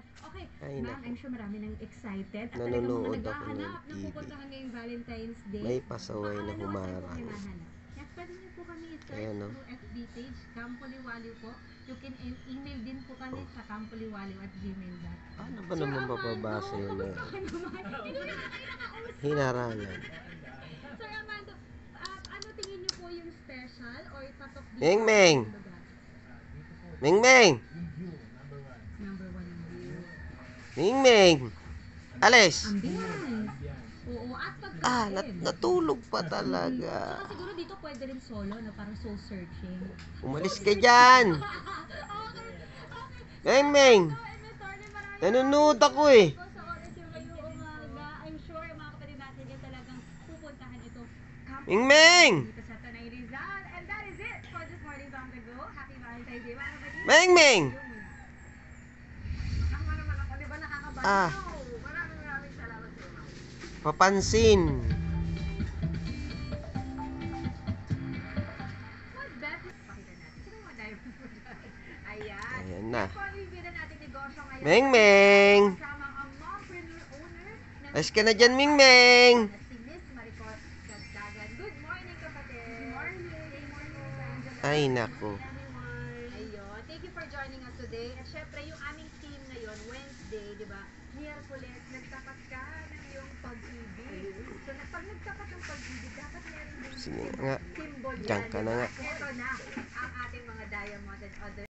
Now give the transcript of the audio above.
Ayan. Okay, Ay, ma'am, naku. I'm sure marami nang excited at talagang mga Nanonood ako ng naghahanap ng TV. pupuntahan ngayong Valentine's Day. May pasaway na Baka ano kayo po humarang. hinahanap. Yes, pwede niyo po kami i-search Ayan, no? through FB page, Campo Liwaliw po. You can email din po kami sa campoliwaliw@gmail.com. Ano ba naman mapabasa yun na kamusta ka naman? Hindi ko naman kayo nakausap. hinarangan? Sir Armando, ano tingin niyo po yung special or tatok dito Meng Meng! sa lugar? Meng Meng! Number 1 yung view. Meng Meng! Alis! Ambiance. Oo, at pagkain. Natulog pa talaga. Saka siguro dito pwede rin solo na parang soul searching. Umalis ka dyan! Meng Meng! Nanonood ako eh. Sa oras yung ngayong umaga, I'm sure yung mga kapatid natin yan talagang pupuntahan ito. Meng Meng! Dito sa Tanay Rizal. And that is it for this morning's On The Go. Happy Valentine's Day, mga kapatid. Meng Meng! Ang naman ako, di ba nakakabalik? Ah. Maraming salamat sa iyo. Papansin. What bet? Pakita natin. Sino mga diamond mo dyan? Ayan. Ayan na. Yan po ang review na natin negosyo ngayon. Meng Meng! Kasama ang mompreneur owner ng Alis ka na dyan, Meng Meng! si Miss Maricor Gagdagan. Good morning, kapatid. Good morning. Good morning. Ay, naku. Ayun. Thank you for joining us today. At syempre, yung aming team ngayon, Wednesday, di ba? Miyerkules, nagtapat ka ng iyong pag-ibig. So, pag nagtapat ng pag-ibig, dapat meron din Sige nga. symbol Diyan ka na nga. Ito na ang ating mga diamond and other